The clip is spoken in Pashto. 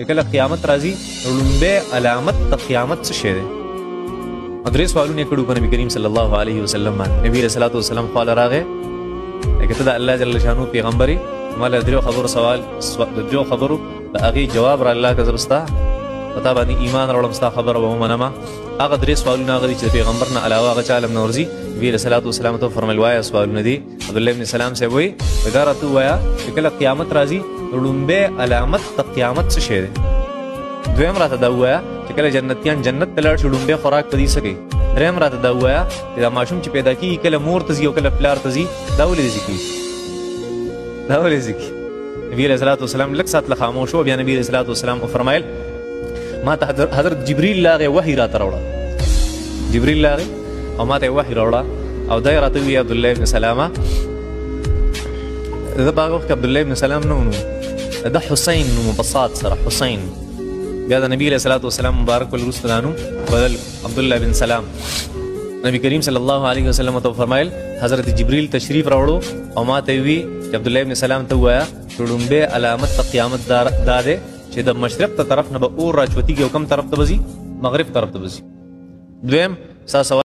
کله قیامت راځي لومبه علامت د قیامت څه شی دی؟ درې سوالونه کړو په نبی کریم صلی الله علیه وسلم باندې. نبی رسول الله والسلام قال راغه کته د الله جل شانو پیغمبري مال درو خبرو سوال درو خبرو د هغه جواب را الله کزبستا پتا باندې ایمان راولم ستا خبر به منما هغه درې سوالونه غوړي چې پیغمبرنا علاوه هغه چالم نورزي نبی رسول الله والسلام ته فرمایل وایا سوالونه دي. عبد الله ابن سلام سے وای وګارته وایا کله قیامت راځي لومبه علامت د قیامت څه شی دی؟ دویم راته دا وایا چې کله جنتیان جنت ته لاړ شي لومبه خوراک پدې سکی. دریم راته دا وایا چې دا ماشوم چې پیدا کیږي کله مور ته ځي او کله پلار ته ځي دا ولې ځي دا ولې ځي؟ نبی رسول الله والسلام لک سات خاموش او بیا نبی رسول الله والسلام فرمایل ما ته حضرت جبريل لاغه وحی راته راوړه. جبريل لاغه او ما ته وحی راوړه او دا راته وی عبد الله ابن سلامه دا باغ عبد الله ابن سلام نو دا حسین نو مبساط سره حسین بیا د نبی رسول الله والسلام مبارک ولرستانو بدل عبد الله بن سلام. نبی کریم صلی الله علیه وسلم ته فرمایل حضرت جبريل تشریف راوړو او ما ته وی عبد الله ابن سلام ته وایا لومبه علامت قیامت دار ده چې د مشرق ته طرف نه به اور راچوتیږي او کم طرف ته بزي مغرب طرف ته بزي. دویم